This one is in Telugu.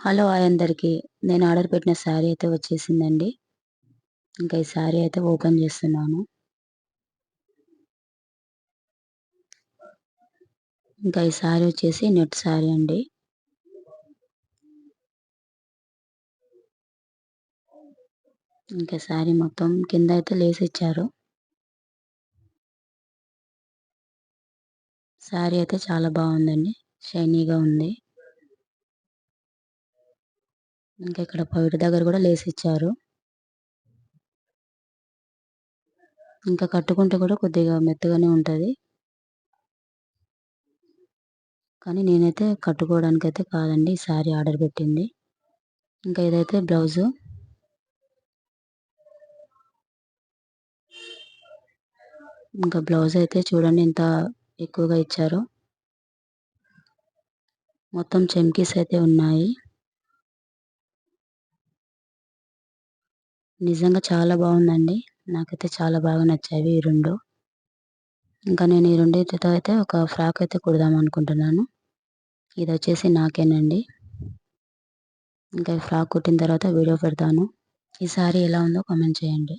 హలో! హాయ్ అందరికి. నేను ఆర్డర్ పెట్టిన శారీ అయితే వచ్చేసిందండి. ఇంకా ఈ శారీ అయితే ఓపెన్ చేస్తున్నాను. ఇంకా ఈ శారీ వచ్చేసి నెట్ శారీ అండి. ఇంకా శారీ మొత్తం కింద అయితే లేస్ ఇచ్చారు. శారీ అయితే చాలా బావుందండి. షైనీగా ఉంది. ఇంకా ఇక్కడ పైట దగ్గర కూడా లేస్ ఇచ్చారు. ఇంకా కట్టుకుంటే కూడా కొద్దిగా మెత్తగానే ఉంటది. కానీ నేనైతే కట్టుకోవడానికైతే కాదండి ఈ శారీ ఆర్డర్ పెట్టింది. ఇంకా ఇదైతే బ్లౌజు. ఇంకా బ్లౌజ్ అయితే చూడండి ఎంత ఎక్కువగా ఇచ్చారో. మొత్తం చెమ్కీస్ అయితే ఉన్నాయి. నిజంగా చాలా బావుందండి. నాకైతే చాలా బాగా నచ్చాయి ఈ 2. ఇంకా నేను ఈ రెండిటితో అయితే ఒక ఫ్రాక్ అయితే కుడదామనుకుంటున్నాను. ఇదొచ్చేసి నాకేనండి. ఇంకా ఈ ఫ్రాక్ కుట్టిన తర్వాత వీడియో పెడతాను. ఈ సారీ ఎలా ఉందో కామెంట్ చేయండి.